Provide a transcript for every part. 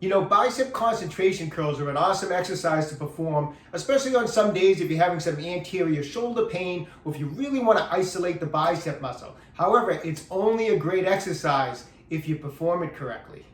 You know, bicep concentration curls are an awesome exercise to perform, especially on some days if you're having some anterior shoulder pain or if you really want to isolate the bicep muscle. However, it's only a great exercise if you perform it correctly.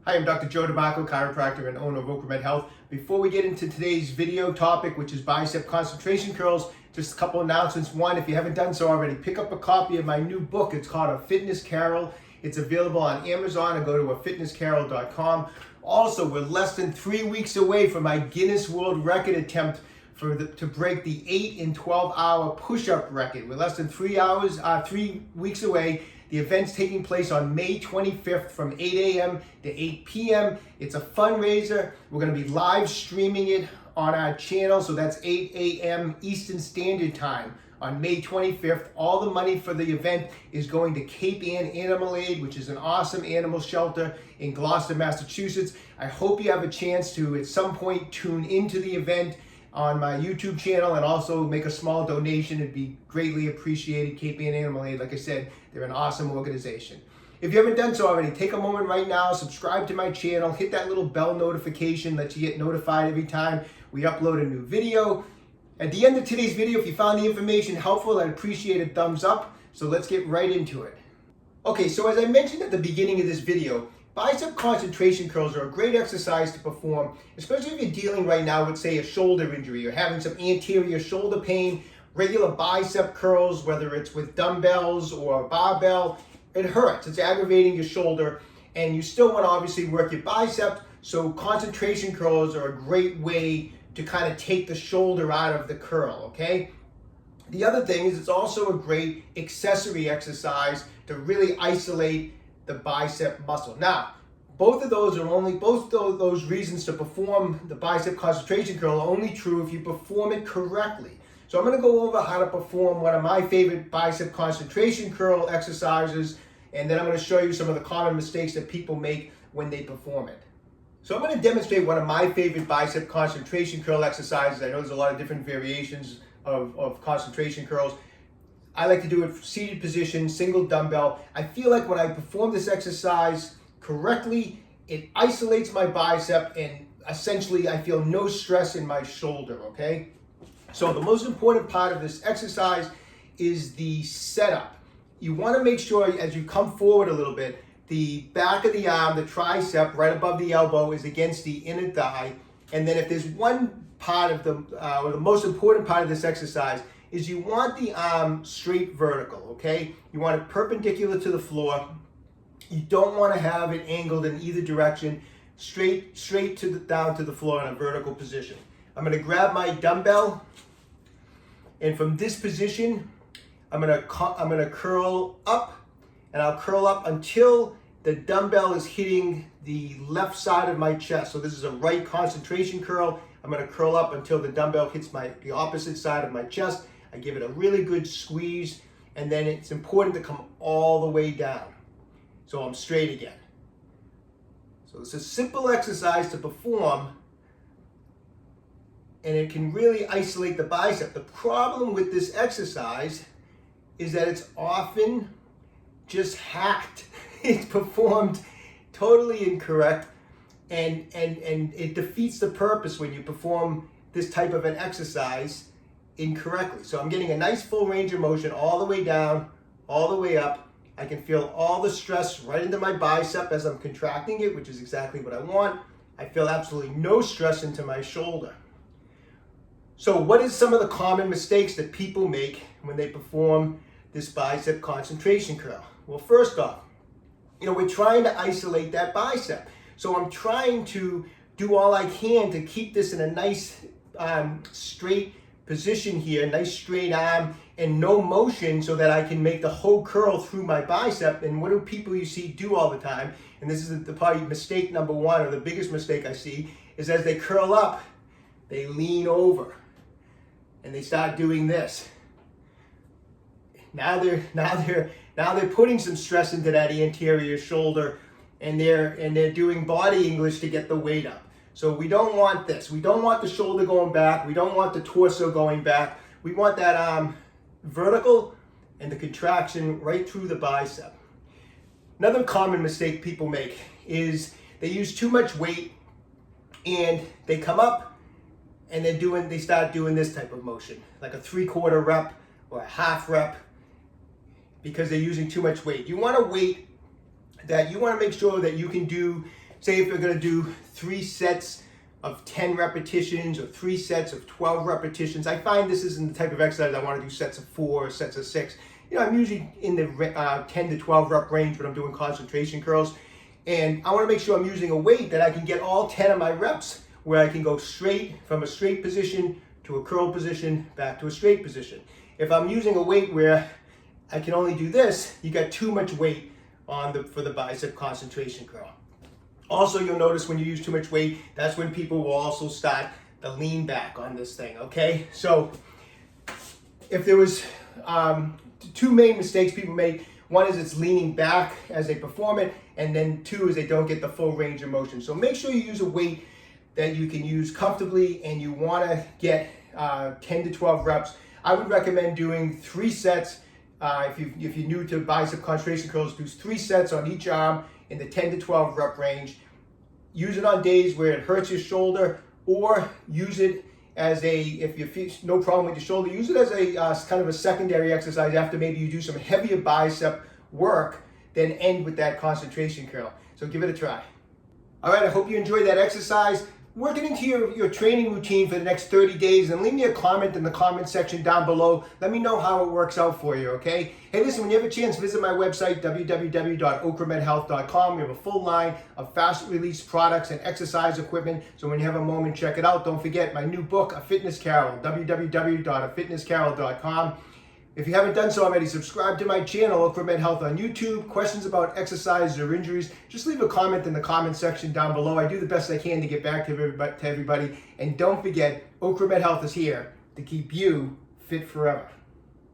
Hi, I'm Dr. Joe DeMarco, chiropractor and owner of OcraMed Health. Before we get into today's video topic, which is bicep concentration curls, just a couple announcements. One, if you haven't done so already, pick up a copy of my new book. It's called A Fitness Carol. It's available on Amazon, or go to afitnesscarol.com. Also, we're less than 3 weeks away from my Guinness World Record attempt to break the 8 and 12-hour push-up record. We're less than 3 weeks away. The event's taking place on May 25th from 8 a.m. to 8 p.m. It's a fundraiser. We're going to be live streaming it on our channel, so that's 8 a.m. Eastern Standard Time on May 25th. All the money for the event is going to Cape Ann Animal Aid, which is an awesome animal shelter in Gloucester, Massachusetts. I hope you have a chance to, at some point, tune into the event on my YouTube channel and also make a small donation. It'd be greatly appreciated. Cape Ann Animal Aid, like I said, they're an awesome organization. If you haven't done so already, take a moment right now, subscribe to my channel, hit that little bell notification that you get notified every time we upload a new video. At the end of today's video, if you found the information helpful, I'd appreciate a thumbs up. So let's get right into it. Okay, so as I mentioned at the beginning of this video, bicep concentration curls are a great exercise to perform, especially if you're dealing right now with, say, a shoulder injury or having some anterior shoulder pain. Regular bicep curls, whether it's with dumbbells or a barbell, it hurts. It's aggravating your shoulder, and you still want to obviously work your bicep. So concentration curls are a great way to kind of take the shoulder out of the curl, okay? The other thing is it's also a great accessory exercise to really isolate the bicep muscle. Now, both of those reasons to perform the bicep concentration curl are only true if you perform it correctly. So I'm going to go over how to perform one of my favorite bicep concentration curl exercises, and then I'm going to show you some of the common mistakes that people make when they perform it. So I'm going to demonstrate one of my favorite bicep concentration curl exercises. I know there's a lot of different variations of concentration curls. I like to do it seated position, single dumbbell. I feel like when I perform this exercise correctly, it isolates my bicep, and essentially I feel no stress in my shoulder, okay? So the most important part of this exercise is the setup. You want to make sure as you come forward a little bit, the back of the arm, the tricep right above the elbow is against the inner thigh. And then if there's one part of or the most important part of this exercise is you want the arm straight vertical, okay? You want it perpendicular to the floor. You don't want to have it angled in either direction, straight down to the floor in a vertical position. I'm going to grab my dumbbell, and from this position, I'm going to curl up, and I'll curl up until the dumbbell is hitting the left side of my chest. So this is a right concentration curl. I'm going to curl up until the dumbbell hits the opposite side of my chest. I give it a really good squeeze, and then it's important to come all the way down. So I'm straight again. So it's a simple exercise to perform, and it can really isolate the bicep. The problem with this exercise is that it's often just hacked. It's performed totally incorrect, and it defeats the purpose when you perform this type of an exercise incorrectly. So I'm getting a nice full range of motion all the way down, all the way up. I can feel all the stress right into my bicep as I'm contracting it, which is exactly what I want. I feel absolutely no stress into my shoulder. So what is some of the common mistakes that people make when they perform this bicep concentration curl? Well, first off, we're trying to isolate that bicep. So I'm trying to do all I can to keep this in a nice straight position here, nice straight arm and no motion, so that I can make the whole curl through my bicep. And what do people you see do all the time? And this is probably mistake number one, or the biggest mistake I see, is as they curl up, they lean over and they start doing this. Now they're putting some stress into that anterior shoulder, and they're doing body English to get the weight up. So we don't want this. We don't want the shoulder going back. We don't want the torso going back. We want that arm vertical and the contraction right through the bicep. Another common mistake people make is they use too much weight and they come up and they start doing this type of motion, like a 3/4 rep or a half rep, because they're using too much weight. You want a weight that you want to make sure that you can do. Say if you're going to do 3 sets of 10 repetitions or 3 sets of 12 repetitions. I find this isn't the type of exercise I want to do sets of 4 or sets of 6. You know, I'm usually in the 10 to 12 rep range when I'm doing concentration curls. And I want to make sure I'm using a weight that I can get all 10 of my reps, where I can go straight from a straight position to a curl position back to a straight position. If I'm using a weight where I can only do this, you got too much weight for the bicep concentration curl. Also, you'll notice when you use too much weight, that's when people will also start the lean back on this thing, okay? So if there was 2 main mistakes people make, one is it's leaning back as they perform it, and then 2 is they don't get the full range of motion. So make sure you use a weight that you can use comfortably, and you want to get 10 to 12 reps. I would recommend doing 3 sets. If you're new to bicep concentration curls, do 3 sets on each arm in the 10 to 12 rep range. Use it on days where it hurts your shoulder, or use it as if you feel no problem with your shoulder, use it as a kind of a secondary exercise after maybe you do some heavier bicep work, then end with that concentration curl. So give it a try. All right, I hope you enjoyed that exercise. Work it into your training routine for the next 30 days, and leave me a comment in the comment section down below. Let me know how it works out for you, okay? Hey, listen, when you have a chance, visit my website, www.OcraMedHealth.com. We have a full line of fast-release products and exercise equipment, so when you have a moment, check it out. Don't forget my new book, A Fitness Carol, www.afitnesscarol.com. If you haven't done so already, subscribe to my channel, OcraMed Health on YouTube. Questions about exercises or injuries, just leave a comment in the comment section down below. I do the best I can to get back to everybody. And don't forget, OcraMed Health is here to keep you fit forever.